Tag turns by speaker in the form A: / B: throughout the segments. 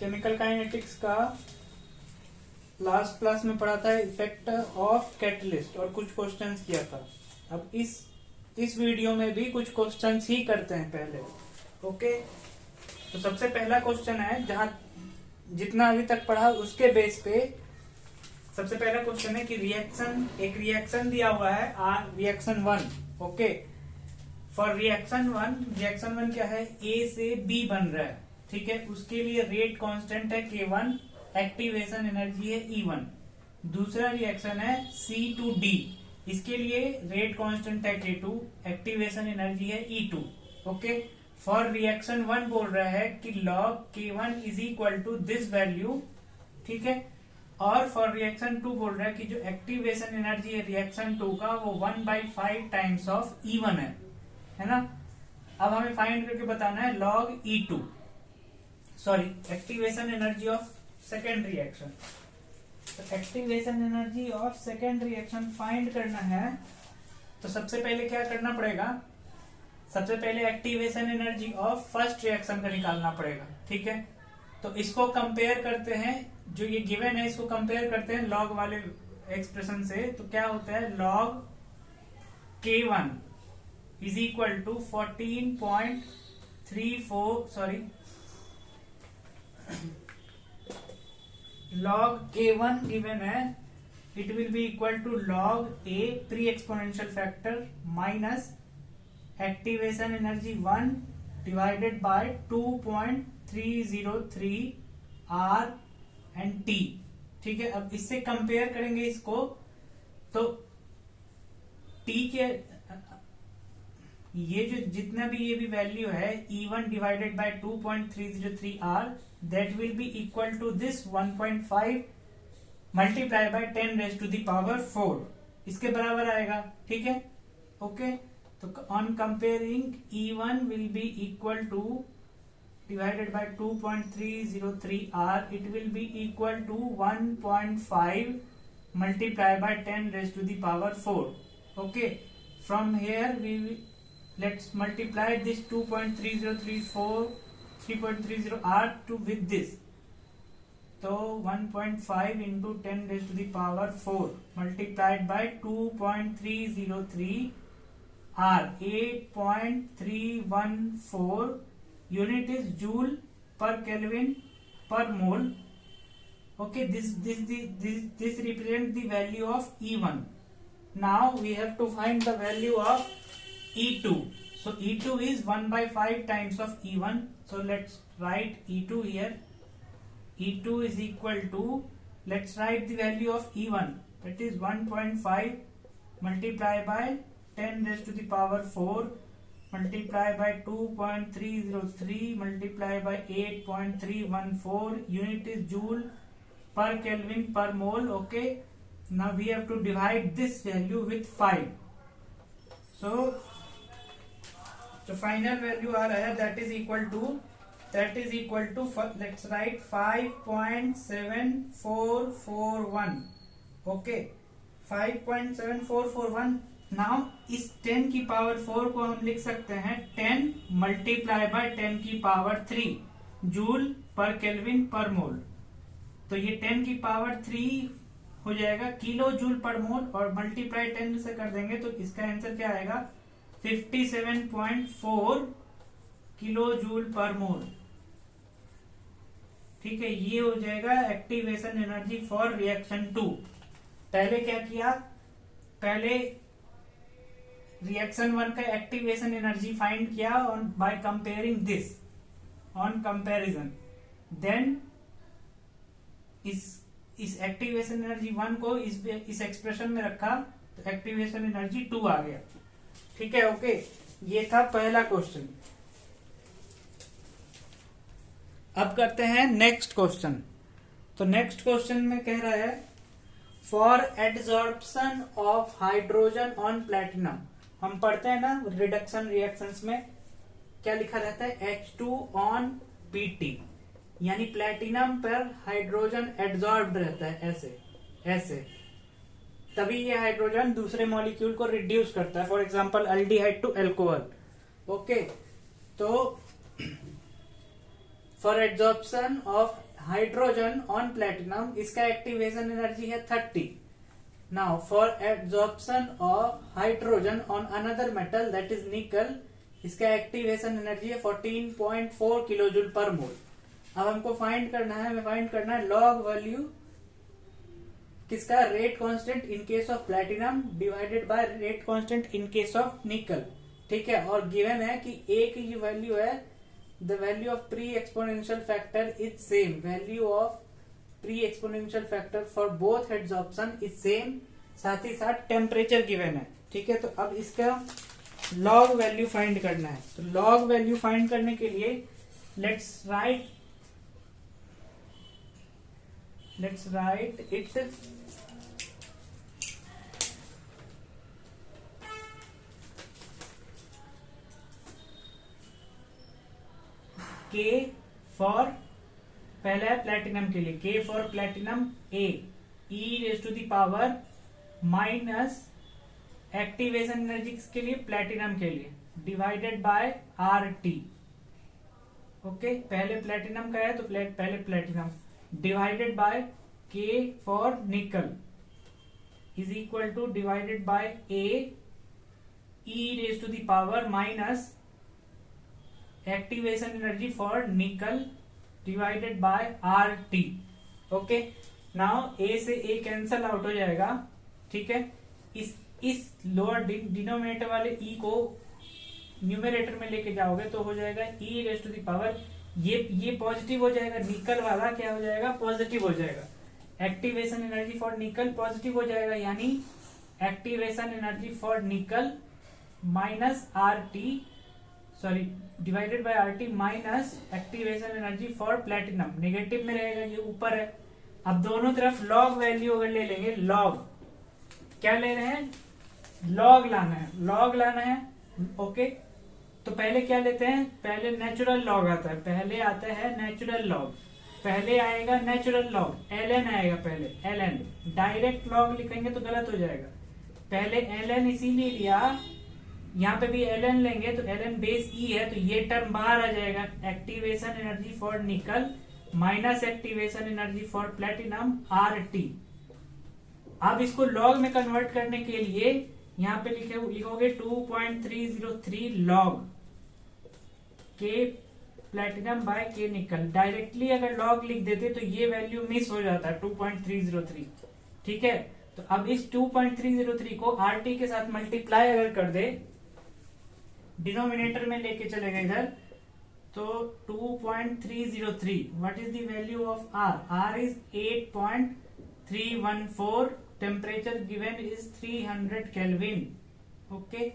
A: Chemical kinetics का last class में पढ़ा था इफेक्ट ऑफ कैटलिस्ट और कुछ क्वेश्चंस किया था। अब इस वीडियो में भी कुछ क्वेश्चंस ही करते हैं पहले। ओके, तो सबसे पहला क्वेश्चन है, जहां जितना अभी तक पढ़ा उसके बेस पे सबसे पहला क्वेश्चन है कि एक रिएक्शन दिया हुआ है reaction 1। Okay, for reaction one क्या है, ए से बी बन रहा है। ठीक है, उसके लिए रेट कांस्टेंट है K1, एक्टिवेशन एनर्जी है E1। दूसरा रिएक्शन है C टू D, इसके लिए रेट कांस्टेंट है K2, एक्टिवेशन एनर्जी है E2। ओके, फॉर रिएक्शन 1 बोल रहा है कि log K1 is equal to this value. ठीक है, और फॉर रिएक्शन 2 बोल रहा है कि जो एक्टिवेशन एनर्जी है रिएक्शन 2 का वो 1/5 टाइम्स ऑफ E1 है ना। अब हमें फाइंड करके बताना है log E2, sorry activation energy of second reaction. तो activation energy of second reaction find करना है, तो सबसे पहले क्या करना पड़ेगा, सबसे पहले activation energy of first reaction का निकालना पड़ेगा। ठीक है, तो इसको कंपेयर करते हैं, जो ये गिवन है इसको कंपेयर करते हैं लॉग वाले एक्सप्रेशन से। तो क्या होता है, log K1 is equal to 14.34 sorry log K1 given है, it will be equal to log A pre exponential factor minus activation energy 1 divided by 2.303 R and T। ठीक है, अब इससे कंपेयर करेंगे इसको, तो T के ये जो जितना भी ये भी वैल्यू है E1 divided by 2.303 R, that will be equal to this 1.5 multiply by 10 raise to the power 4, इसके बराबर आएगा। ठीक है, ओके, तो on comparing E1 will be equal to divided by 2.303 R, it will be equal to 1.5 multiplied by 10 raised to the power 4. Okay, from here let's multiply this 3.30 R to with this. So 1.5 into 10 raised to the power 4 multiplied by 2.303 R, 8.314 unit is joule per Kelvin per mole. Okay, this represents the value of E1. Now we have to find the value of E2. So E2 is 1/5 times of E1. So let's write E2 here. E2 is equal to, let's write the value of E1, that is 1.5 multiplied by 10 raised to the power 4 multiply by 2.303 multiply by 8.314, unit is joule per Kelvin per mole. Okay, now we have to divide this value with 5. So final value आ रहा है, that is equal to let's write 5.7441. okay, 5.7441। Now इस 10 की power 4 को हम लिख सकते हैं 10 multiply by 10 की पावर 3 जूल पर केल्विन पर मोल। तो ये 10 की पावर 3 हो जाएगा किलो जूल पर मोल, और मल्टीप्लाई 10 से कर देंगे तो इसका आंसर क्या आएगा, 57.4 किलो जूल पर मोल। ठीक है, ये हो जाएगा एक्टिवेशन एनर्जी फॉर रिएक्शन 2। पहले क्या किया, पहले रिएक्शन 1 का एक्टिवेशन एनर्जी फाइंड किया by comparing this, on comparison, then इस एक्टिवेशन एनर्जी 1 को इस एक्सप्रेशन में रखा तो एक्टिवेशन एनर्जी 2 आ गया। ठीक है, ओके, ये था पहला क्वेश्चन। अब करते हैं नेक्स्ट क्वेश्चन। तो नेक्स्ट क्वेश्चन में कह रहा है, for adsorption of hydrogen on platinum. हम पढ़ते हैं ना रिडक्शन रिएक्शंस में क्या लिखा रहता है, H2 ऑन Pt, यानी प्लेटिनम पर हाइड्रोजन एडजॉर्ब्ड रहता है, ऐसे तभी ये हाइड्रोजन दूसरे मॉलिक्यूल को रिड्यूस करता है, for example aldehyde to alcohol. Okay, तो for adsorption of hydrogen on platinum, इसका एक्टिवेशन एनर्जी है 30। Now for absorption of hydrogen on another metal that is nickel, इसका एक्टिवेशन एनर्जी है 14.4 किलो जूल पर मोल। अब हमको find करना है log value किसका, rate constant in case of platinum divided by rate constant in case of निकल। ठीक है, और गिवन है कि ए की जो वैल्यू है, the value of pre exponential factor is same, value of pre exponential factor for both absorption is same, साथ ही साथ टेम्परेचर गिवन है। ठीक है, तो अब इसका लॉग वैल्यू फाइंड करना है। तो लॉग वैल्यू फाइंड करने के लिए let's write it K for, पहला है प्लेटिनम के लिए, K for platinum A e raise to the power minus activation energy किसके लिए, प्लेटिनम के लिए, divided by R T. Okay, पहले प्लेटिनम का है तो पहले platinum divided by K for nickel is equal to divided by A e raise to the power minus activation energy for nickel divided by R T. Okay, now ए से ए cancel out हो जाएगा। ठीक है, इस लोअर डिनोमिनेटर वाले ई को numerator में लेके जाओगे तो हो जाएगा ई रेज टू द पावर, ये पॉजिटिव हो जाएगा, निकल वाला क्या हो जाएगा, पॉजिटिव हो जाएगा। एक्टिवेशन एनर्जी फॉर निकल पॉजिटिव हो जाएगा, यानी एक्टिवेशन एनर्जी फॉर निकल minus R T, sorry divided by R T minus activation energy for platinum, negative में रहेगा, ये ऊपर है। अब दोनों तरफ लॉग वैल्यू अगर ले लेंगे, लॉग क्या ले रहे हैं, लॉग लाना है। ओके, तो पहले क्या लेते हैं, पहले नेचुरल लॉग आता है, पहले आता है नेचुरल लॉग, पहले आएगा नेचुरल लॉग, ln आएगा पहले, ln। डायरेक्ट लॉग लिखेंगे तो गलत हो जाएगा, पहले ln इसीलिए लिया, यहाँ पे भी ln लेंगे तो ln बेस ई है, तो ये टर्म बाहर आ जाएगा, एक्टिवेशन एनर्जी फॉर निकल minus activation energy for platinum R T. अब इसको लॉग में कन्वर्ट करने के लिए यहाँ पे लिखोगे 2.303 लॉग के प्लेटिनम बाय के निकल। डायरेक्टली अगर लॉग लिख देते तो ये वैल्यू मिस हो जाता है 2.303। ठीक है, तो अब इस 2.303 को आरटी के साथ मल्टीप्लाई अगर कर दे, डिनोमिनेटर में लेके चलेगा इधर, तो 2.303 what is the value of R, R is 8.314, temperature given is 300 kelvin. Okay,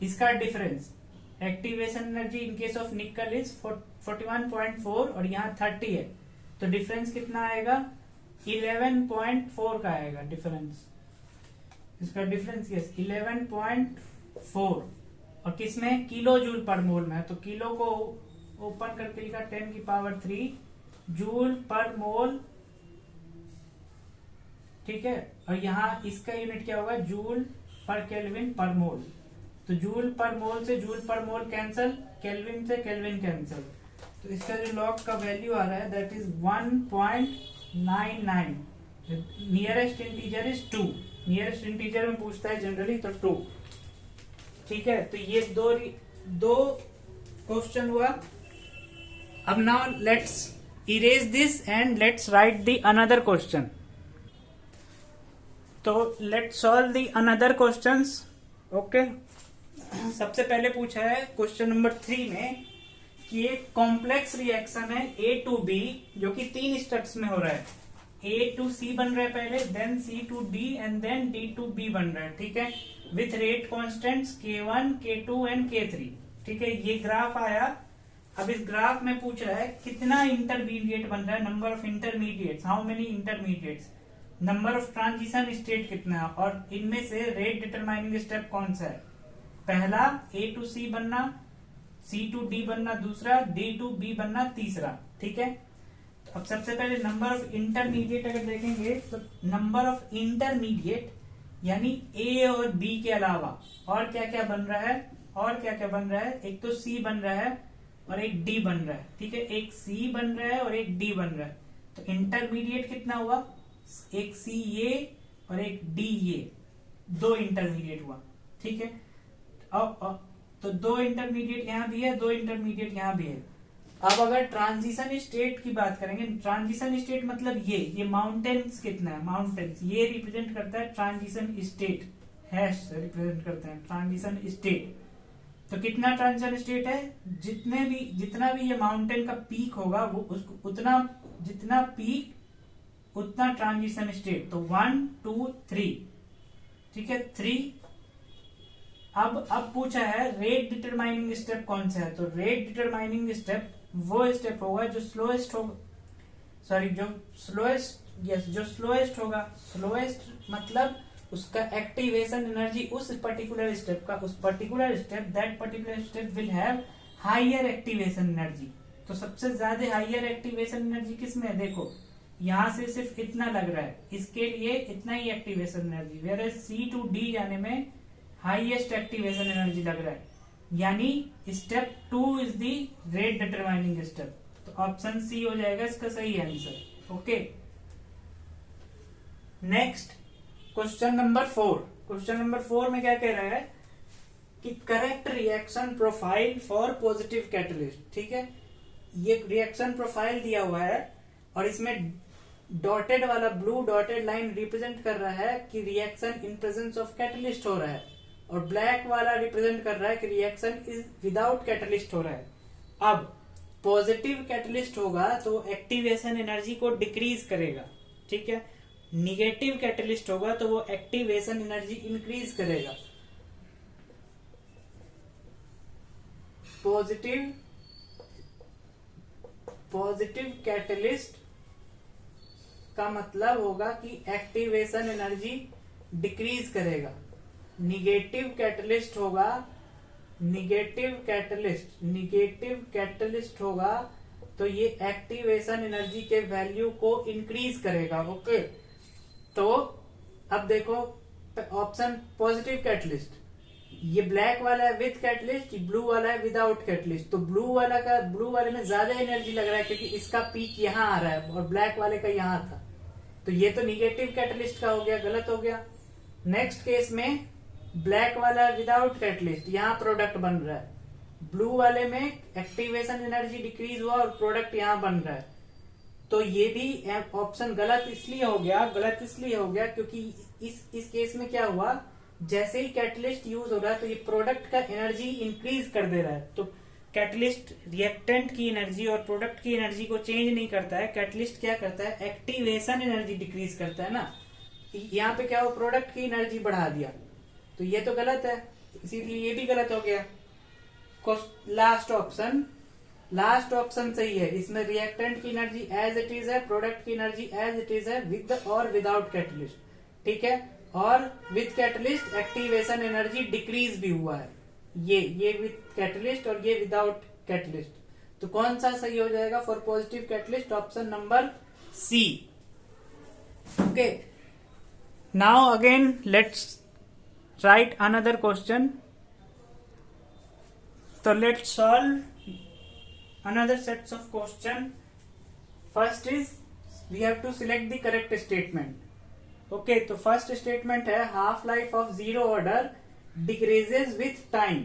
A: इसका difference activation energy in case of nickel is 41.4 और यहाँ 30 है, तो डिफरेंस कितना आएगा, 11.4 का आएगा डिफरेंस। इसका डिफरेंस यस 11.4, और किसमें, किलो जूल पर मोल में है, तो किलो को ओपन करके लिखा 10 की पावर 3 जूल पर मोल। ठीक है, और यहाँ इसका यूनिट क्या होगा, जूल पर केल्विन पर मोल। तो जूल पर मोल से जूल पर मोल कैंसल, केल्विन से केल्विन कैंसल, तो इसका जो लॉग का वैल्यू आ रहा है that is 1.99। Nearest integer is 2, nearest integer में पूछता है जनरली तो 2। ठीक है, तो ये दो क्वेश्चन हुआ। अब now let's erase this and let's write the another question. तो let's solve the another questions. Okay, सबसे पहले पूछा है क्वेश्चन नंबर 3 में कि एक कॉम्प्लेक्स रिएक्शन है A to B जो कि 3 स्टेप्स में हो रहा है, A to C बन रहा है पहले, then C to D and then D to B बन रहा है। ठीक है, with rate constants K1, K2 and K3। ठीक है, ये ग्राफ आया। अब इस ग्राफ में पूछ रहा है कितना इंटरमीडिएट बन रहा है, number of intermediates, how many intermediates, number of transition state कितना है, और इनमें से रेट डिटरमाइनिंग स्टेप कौन सा है, पहला A to C बनना, C to D बनना दूसरा, D to B बनना तीसरा। ठीक है, तो अब सबसे पहले नंबर ऑफ इंटरमीडिएट अगर देखेंगे तो नंबर ऑफ इंटरमीडिएट यानी A और B के अलावा और क्या क्या बन रहा है, एक तो C बन रहा है और एक डी बन रहा है, ठीक है, एक सी बन रहा है और एक डी बन रहा है। तो इंटरमीडिएट कितना हुआ, एक सी ये और एक डी ये, दो इंटरमीडिएट हुआ, ठीक है। अब तो दो इंटरमीडिएट यहां भी है, दो इंटरमीडिएट यहां भी है। अब अगर ट्रांजिशन स्टेट की बात करेंगे, ट्रांजिशन स्टेट मतलब ये माउंटेन्स कितना है, माउंटेन्स ये रिप्रेजेंट करता है ट्रांजिशन स्टेट, हैश रिप्रेजेंट करते हैं ट्रांजिशन स्टेट। तो कितना ट्रांजिशन स्टेट है, जितना भी ये माउंटेन का पीक होगा वो उसको उतना, जितना पीक उतना ट्रांजिशन स्टेट। तो 1 2 3, ठीक है, 3। अब पूछा है रेट डिटरमाइनिंग स्टेप कौन सा है। तो रेट डिटरमाइनिंग स्टेप वो स्टेप होगा जो स्लोएस्ट होगा, सॉरी जो स्लोएस्ट होगा। स्लोएस्ट मतलब उसका एक्टिवेशन एनर्जी उस पर्टिकुलर स्टेप का, उस particular step, that particular step will have higher activation energy. तो सबसे ज्यादा हायर एक्टिवेशन एनर्जी किसमें है, देखो यहां से सिर्फ इतना लग रहा है, इसके लिए इतना ही activation energy, where C to D जाने में हाईएस्ट एक्टिवेशन एनर्जी लग रहा है, यानी step 2 is the rate determining step. तो ऑप्शन सी हो जाएगा इसका सही आंसर। Okay, next question number 4। Question number 4 में क्या कह रहा है कि correct reaction profile for positive catalyst, ठीक है। ये रिएक्शन प्रोफाइल दिया हुआ है और इसमें डॉटेड वाला ब्लू डॉटेड लाइन रिप्रेजेंट कर रहा है कि reaction in presence of catalyst हो रहा है, और ब्लैक वाला रिप्रेजेंट कर रहा है कि रिएक्शन इज विदाउट कैटलिस्ट हो रहा है। अब पॉजिटिव कैटलिस्ट होगा तो एक्टिवेशन एनर्जी को डिक्रीज करेगा, ठीक है। निगेटिव कैटलिस्ट होगा तो वो एक्टिवेशन एनर्जी इंक्रीज करेगा। पॉजिटिव कैटलिस्ट का मतलब होगा कि एक्टिवेशन एनर्जी डिक्रीज करेगा। निगेटिव कैटलिस्ट होगा तो ये एक्टिवेशन एनर्जी के वैल्यू को इंक्रीज करेगा। ओके, तो अब देखो ऑप्शन पॉजिटिव कैटलिस्ट, ये ब्लैक वाला है विद कैटलिस्ट, ब्लू वाला है विदाउट कैटलिस्ट। तो ब्लू वाले में ज्यादा एनर्जी लग रहा है क्योंकि इसका पीक यहाँ आ रहा है और ब्लैक वाले का यहाँ था, तो ये तो निगेटिव कैटलिस्ट का हो गया, गलत हो गया। नेक्स्ट केस में ब्लैक वाला विदाउट कैटलिस्ट, यहाँ प्रोडक्ट बन रहा है, ब्लू वाले में एक्टिवेशन एनर्जी डिक्रीज हुआ और प्रोडक्ट यहाँ बन रहा है। तो ये भी ऑप्शन गलत इसलिए हो गया क्योंकि इस केस में क्या हुआ, जैसे ही कैटलिस्ट यूज हो रहा है तो ये प्रोडक्ट का एनर्जी इंक्रीज कर दे रहा है। तो कैटलिस्ट रिएक्टेंट की एनर्जी और प्रोडक्ट की एनर्जी को चेंज नहीं करता है, कैटलिस्ट क्या करता है, एक्टिवेशन एनर्जी डिक्रीज करता है ना। यहाँ पे क्या हो, प्रोडक्ट की एनर्जी बढ़ा दिया, तो ये तो गलत है, इसीलिए ये भी गलत हो गया। लास्ट ऑप्शन सही है, इसमें रिएक्टेंट की एनर्जी एज इट इज है, प्रोडक्ट की एनर्जी एज इट इज है, विद और विदाउट कैटलिस्ट, ठीक है। और with catalyst activation energy decrease भी हुआ है, ये विद कैटलिस्ट और ये विदाउट कैटलिस्ट। तो कौन सा सही हो जाएगा for positive catalyst, option number C. Okay, now again let's write another question. So let's solve another sets of question. First is we have to select the correct statement. Okay, तो first statement है half life of zero order decreases with time.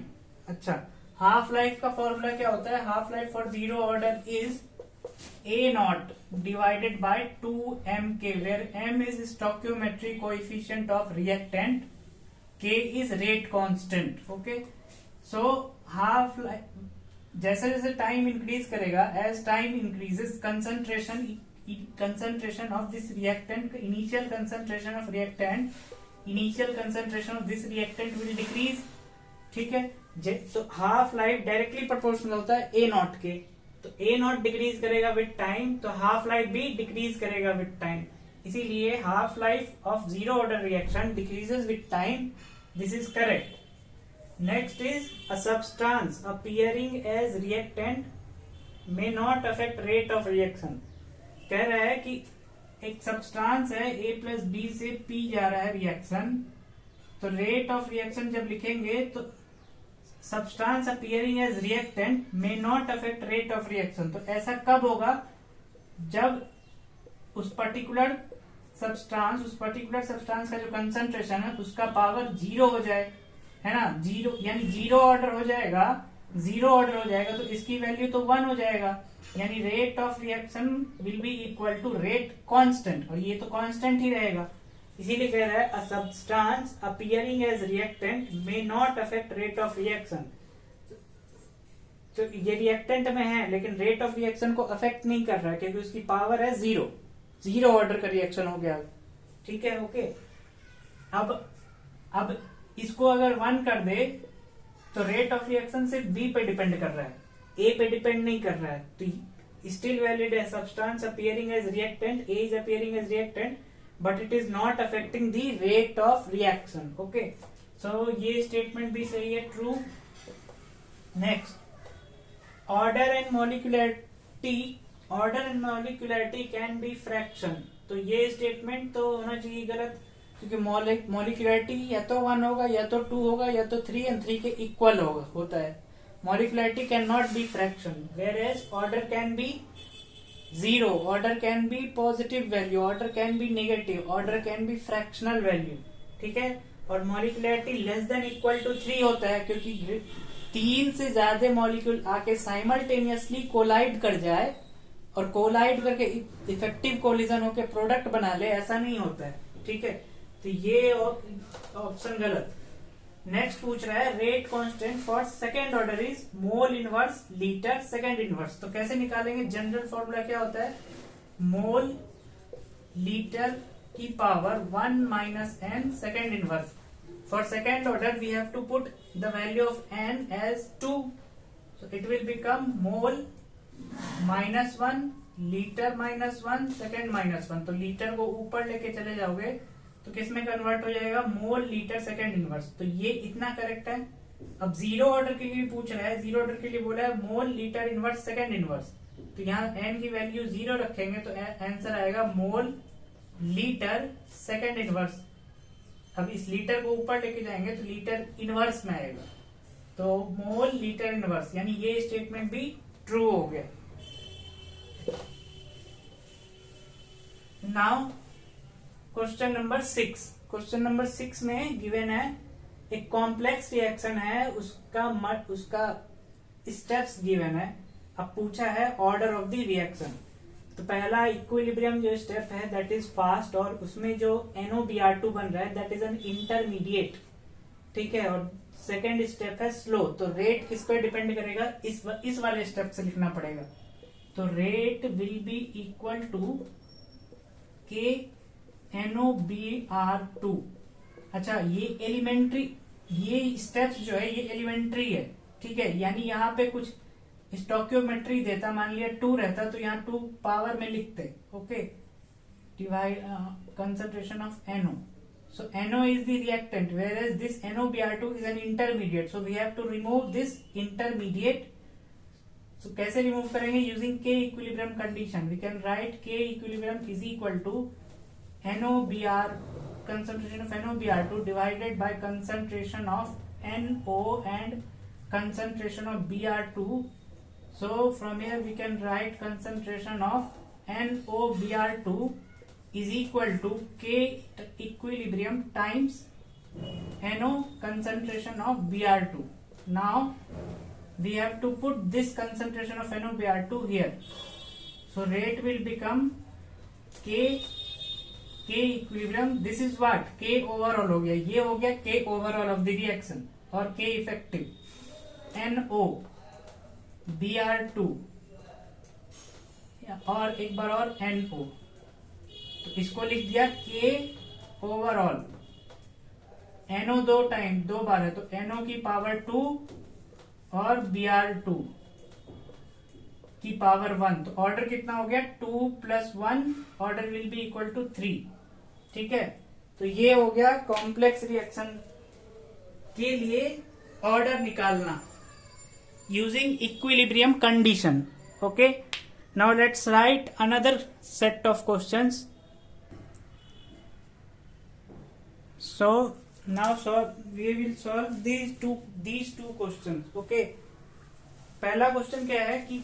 A: अच्छा, half life का formula क्या होता है, half life for zero order is a naught divided by 2mk, where m is stoichiometric coefficient of reactant, k is rate constant. Okay, so half life जैसे जैसे time increase करेगा, as time increases concentration of this reactant, initial concentration of this reactant will decrease, ठीक है। तो half life directly proportional होता है ए not के, तो ए नॉट डिक्रीज करेगा विद टाइम, तो हाफ लाइफ भी डिक्रीज करेगा विद टाइम, इसीलिए half life of zero order reaction decreases with time, this is correct. Next is a substance appearing as reactant may not affect rate of reaction. कह रहा है कि एक substance है A plus B से P जा रहा है रिएक्शन, तो रेट ऑफ रिएक्शन जब लिखेंगे तो substance appearing as reactant may not affect rate of reaction. तो ऐसा कब होगा, जब उस पर्टिकुलर सब्सटेंस का जो कंसंट्रेशन है उसका पावर 0 हो जाए, है ना, 0 यानी 0 ऑर्डर हो जाएगा, तो इसकी वैल्यू तो 1 हो जाएगा, यानी rate of reaction will be equal to rate constant, और ये तो कांस्टेंट ही रहेगा। इसीलिए कह रहा है a substance appearing as reactant may not affect rate of reaction. तो ये रिएक्टेंट में है लेकिन रेट ऑफ रिएक्शन को अफेक्ट नहीं कर रहा है क्योंकि उसकी पावर है 0 ऑर्डर का रिएक्शन हो गया। ठीक है, ओके। अब इसको अगर 1 कर दे तो रेट ऑफ रिएक्शन सिर्फ बी पे डिपेंड कर रहा है, ए पे डिपेंड नहीं कर रहा है, तो स्टिल वैलिड है। Substance appearing as reactant, A is appearing as reactant but it is not affecting the rate of reaction. Okay, so ये स्टेटमेंट भी सही है, true. Next, order and molecularity can be fraction. तो ये statement तो होना चाहिए गलत, क्योंकि मॉलिक्यूलरिटी या तो 1 होगा या तो 2 होगा या तो 3 और 3 के इक्वल होता है। Molecularity can not be fraction, whereas order can be 0, order can be positive value, order can be negative, order can be fractional value. ठीक है, और molecularity less than equal to 3 होता है क्योंकि 3 से ज्यादा मॉलिक्यूल आके साइमल्टेनियसली कोलाइड कर जाए और कोलाइड करके इफेक्टिव कोलिजन होके प्रोडक्ट बना ले, ऐसा नहीं होता है। ठीक है, तो ये ऑप्शन गलत। नेक्स्ट पूछ रहा है rate constant for second order is mole inverse litre second inverse. तो कैसे निकालेंगे, जनरल फॉर्मूला क्या होता है, मोल लीटर की power 1 minus n second inverse. For second order, we have to put the value of n as 2. So it will become mole minus 1, liter minus 1, second minus 1. तो litre को ऊपर लेके चले जाओगे तो किस में कन्वर्ट हो जाएगा, मोल लीटर सेकेंड इनवर्स। तो ये इतना करेक्ट है। अब 0 ऑर्डर के लिए पूछ रहा है, 0 ऑर्डर के लिए बोला है mole litre inverse second inverse, तो यहाँ n की वैल्यू 0 रखेंगे तो आंसर आएगा मोल लीटर सेकेंड इनवर्स। अब इस लीटर को ऊपर लेके जाएंगे तो लीटर इनवर्स में आएगा, तो मोल लीटर इनवर्स, यानी ये स्टेटमेंट भी ट्रू हो गया। नाउ क्वेश्चन नंबर 6 में गिवन है एक कॉम्प्लेक्स रिएक्शन है, उसका स्टेप्स गिवन है। अब पूछा है ऑर्डर ऑफ द रिएक्शन। तो पहला इक्विलिब्रियम जो स्टेप है दैट इज फास्ट, और उसमें जो NOBr2 बन रहा है दैट इज एन इंटरमीडिएट। ठीक है, और सेकेंड स्टेप है स्लो। तो रेट किस पे डिपेंड करेगा, इस वाले स्टेप से लिखना पड़ेगा। तो rate will be equal to k NOBr2। अच्छा, ये एलिमेंट्री, ये स्टेप्स जो है ये एलिमेंट्री है। ठीक है, यानी यहाँ पे कुछ स्टोकियोमेट्री देता, मान लिया 2 रहता तो यहाँ 2 पावर में लिखते। Okay, divide concentration of NO। So NO is the reactant where as this NOBr2 is an intermediate, so we have to remove this intermediate. So कैसे रिमूव करेंगे, using K equilibrium condition. We can write K equilibrium is equal to NOBr, concentration of NOBr2 divided by concentration of NO and concentration of Br2. So from here we can write concentration of NOBr2 is equal to K equilibrium times NO concentration of Br2. Now we have to put this concentration of NOBr2 here. So rate will become K equilibrium. This is what K overall हो गया, ये हो गया K overall of the reaction और K effective NO Br2 और एक बार और NO। तो इसको लिख दिया K ओवरऑल। NO 2 बार है तो NO की पावर 2 और Br2 की पावर 1। तो ऑर्डर कितना हो गया, 2 + 1, order will be equal to 3। ठीक है, तो ये हो गया कॉम्प्लेक्स रिएक्शन के लिए ऑर्डर निकालना using equilibrium condition. Okay, now let's write another set of questions. So now we will solve these two questions. Okay, पहला क्वेश्चन क्या है कि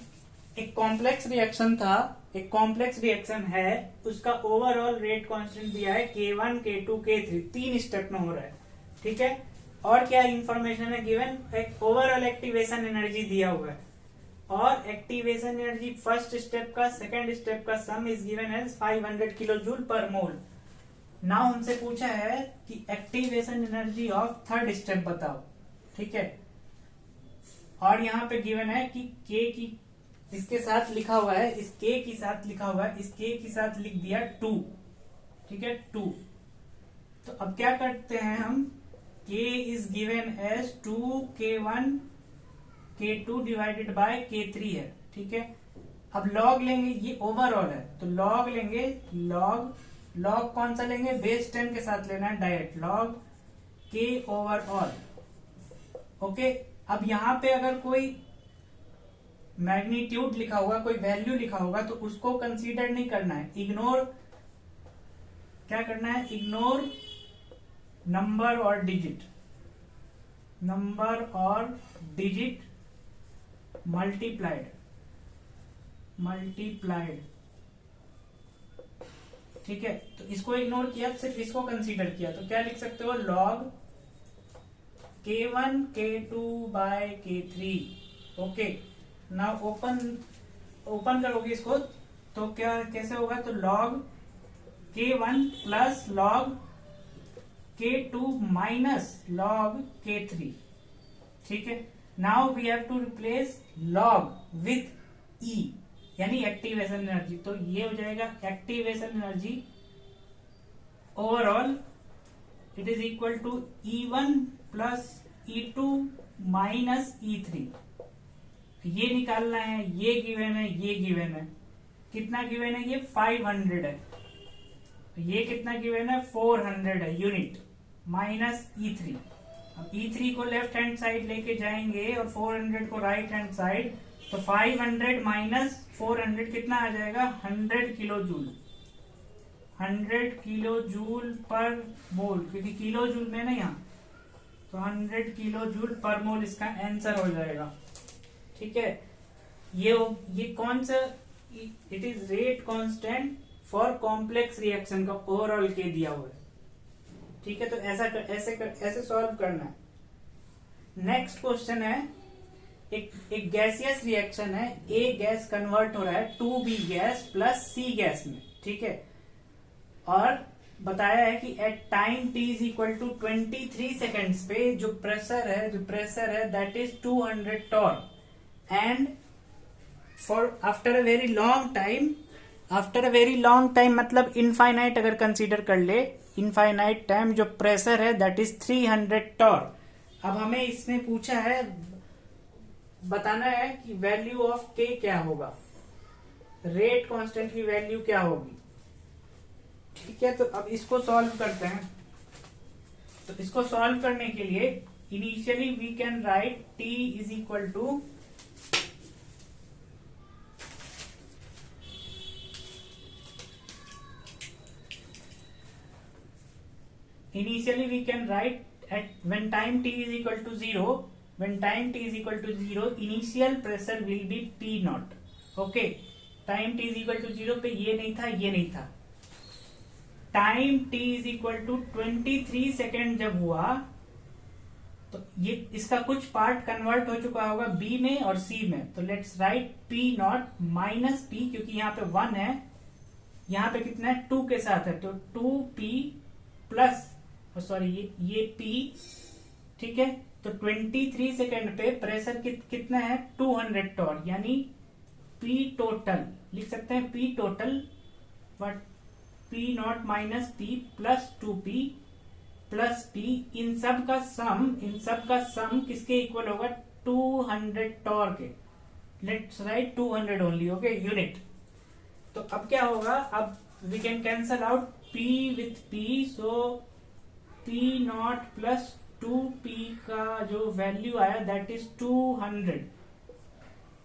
A: एक कॉम्प्लेक्स रिएक्शन था, एक कॉम्प्लेक्स रिएक्शन है, उसका ओवरऑल रेट कांस्टेंट दिया है K1 K2 K3, 3 स्टेप में हो रहा है, ठीक है। और क्या इंफॉर्मेशन है गिवन, एक ओवरऑल एक्टिवेशन एनर्जी दिया हुआ है, और एक्टिवेशन एनर्जी फर्स्ट स्टेप का सेकंड स्टेप का sum is given as 500 kilo joule per mole. Now हमसे पूछा है कि activation energy of third step बताओ, ठीक है। और यहाँ पे गिवन है कि K की इसके साथ लिखा हुआ है, इस K के साथ लिखा हुआ है, इस K के साथ लिख दिया 2, ठीक है 2। तो अब क्या करते हैं हम, K is given as 2K1 K2 divided by K3 है, ठीक है। अब लॉग लेंगे, ये ओवरऑल है तो लॉग लेंगे, लॉग कौन सा लेंगे, बेस 10 के साथ लेना है direct, log K overall. Okay, अब यहां पे अगर कोई मैग्नीट्यूड लिखा होगा, कोई वैल्यू लिखा होगा तो उसको कंसीडर नहीं करना है, इग्नोर, क्या करना है, इग्नोर नंबर और डिजिट, नंबर और डिजिट मल्टीप्लाइड, ठीक है। तो इसको इग्नोर किया, सिर्फ इसको कंसीडर किया, तो क्या लिख सकते हो, log K1 K2 by K3। Okay, now open करोगे इसको तो क्या कैसे होगा, तो log K1 plus log K2 minus log K3, ठीक है। Now we have to replace log with E यानी एक्टिवेशन एनर्जी, तो ये हो जाएगा activation energy overall it is equal to E1 plus E2 minus E3। ये निकालना है, ये गिवन है, ये गिवन है, कितना गिवन है, ये 500 है, ये कितना गिवन है, 400 है यूनिट, माइनस E3। अब E3 को लेफ्ट हैंड साइड लेके जाएंगे और 400 को राइट हैंड साइड, तो 500 माइनस 400 कितना आ जाएगा, 100 kilo joule, 100 kilo joule per मोल, क्योंकि किलो जूल में ना यहाँ, तो 100 किलो जूल पर मोल इसका आंसर हो जाएगा, ठीक है। ये कौन सा, it is rate constant for complex reaction का ओवरऑल के दिया हुआ है, ठीक है। तो ऐसे सॉल्व करना है। नेक्स्ट क्वेश्चन है, एक गैसियस रिएक्शन है, ए गैस कन्वर्ट हो रहा है 2B gas plus C gas में, ठीक है। और बताया है कि at time t is equal to 23 seconds पे जो प्रेशर है that is 200 torque, and for after a very long time मतलब इनफाइनाइट अगर कंसीडर कर ले, इनफाइनाइट टाइम जो प्रेशर है दैट इज 300 टॉर्क। अब हमें इसने पूछा है, बताना है कि वैल्यू ऑफ K क्या होगा, रेट कांस्टेंट की वैल्यू क्या होगी, ठीक है। तो अब इसको सॉल्व करते हैं। तो इसको सॉल्व करने के लिए initially we can write T is equal to initially we can write at when time t is equal to 0, initial pressure will be P naught। Okay, time t is equal to 0 पे ये नहीं था, time t is equal to 23 second जब हुआ तो ये इसका कुछ पार्ट कन्वर्ट हो चुका होगा B में और C में, तो let's write P not minus P, क्योंकि यहाँ पे 1 है, यहाँ पे कितना है 2 के साथ है, तो 2P प्लस सॉरी ये P, ठीक है। तो 23 सेकेंड पे प्रेशर कितना है 200 टॉर्क, यानी P टोटल लिख सकते हैं, P total but P not minus P plus 2P plus P, इन सब का सम किसके इक्वल होगा, 200 टॉर्क है। Let's write 200 only, okay, unit. तो अब क्या होगा, अब we can cancel out P with P, so P not plus 2P का जो वैल्यू आया that is 200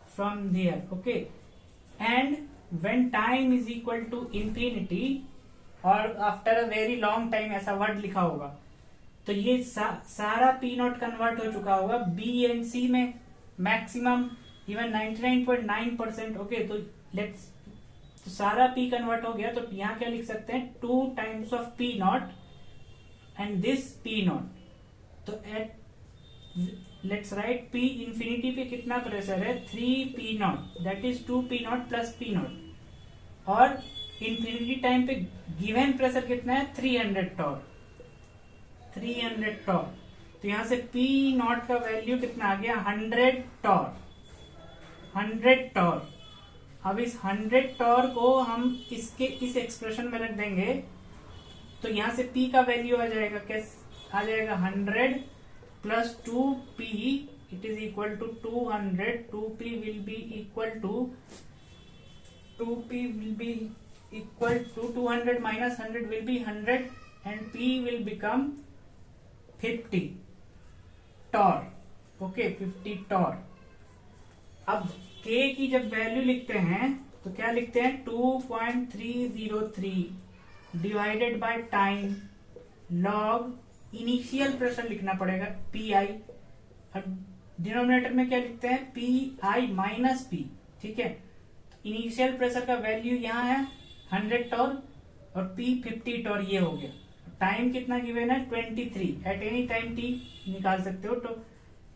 A: from there, okay. And when time is equal to infinity और after a very long time, ऐसा वर्ड लिखा होगा, तो ये सारा पी नॉट कन्वर्ट हो चुका होगा बी एंड सी में मैक्सिमम इवन 99.9%। ओके, तो लेट्स, तो सारा पी कन्वर्ट हो गया, तो यहां क्या लिख सकते हैं, 2 times of P not and this P not. तो at let's write P infinity पे कितना प्रेशर है, 3 P not, that is 2 P not plus P not, और इंफिनिटी टाइम पे गिवन प्रेशर कितना है, 300 टॉर, 300 टॉर। तो यहां से पी नॉट का वैल्यू कितना आ गया, 100 टॉर, 100 टॉर। अब इस 100 टॉर को हम इसके इस एक्सप्रेशन में रख देंगे, तो यहां से पी का वैल्यू आ जाएगा, कैसे आ जाएगा, 100 plus 2p, it is equal to 200, 2p will be equal to 200 minus 100 will be 100 and p will become 50 torr। Okay, 50 torr। अब k की जब वैल्यू लिखते हैं तो क्या लिखते हैं, 2.303 divided by time log initial pressure लिखना पड़ेगा PI, और डिनोमिनेटर में क्या लिखते हैं, PI माइनस P। ठीक है, इनिशियल प्रेशर का वैल्यू यहाँ है 100 टॉर और P 50 टॉर, ये हो गया। टाइम कितना गिवन है, 23, एट एनी टाइम t निकाल सकते हो, तो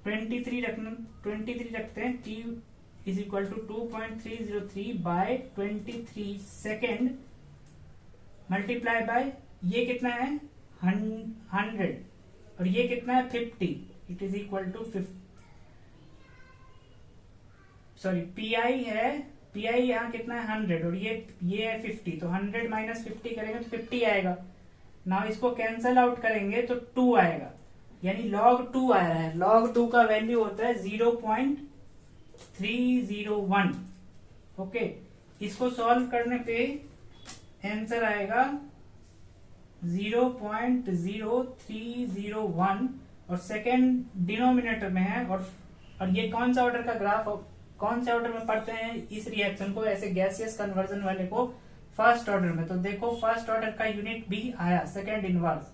A: 23 रखते हैं, t is equal to 2.303 by 23 second multiply by, ये कितना है 100 और ये कितना है 50, it is equal to 50, sorry PI है, PI यहाँ कितना है 100 और ये है 50, तो 100 माइनस 50 करेंगे तो 50 आएगा। ना इसको कैंसल आउट करेंगे तो 2 आएगा, यानी log 2 आ रहा है। log 2 का वैल्यू होता है 0.301। ओके, इसको सॉल्व करने पे आंसर आएगा 0.0301 और सेकेंड डिनोमिनेटर में है, और ये कौन सा ऑर्डर का ग्राफ, कौन से ऑर्डर में पढ़ते हैं इस रिएक्शन को, ऐसे गैसियस कन्वर्जन वाले को फर्स्ट ऑर्डर में। तो देखो फर्स्ट ऑर्डर का यूनिट भी आया, सेकेंड इनवर्स।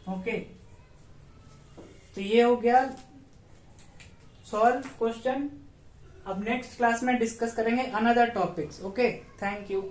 A: ओके, तो ये हो गया सॉल्व क्वेश्चन। अब नेक्स्ट क्लास में डिस्कस करेंगे another topics. Okay, thank you.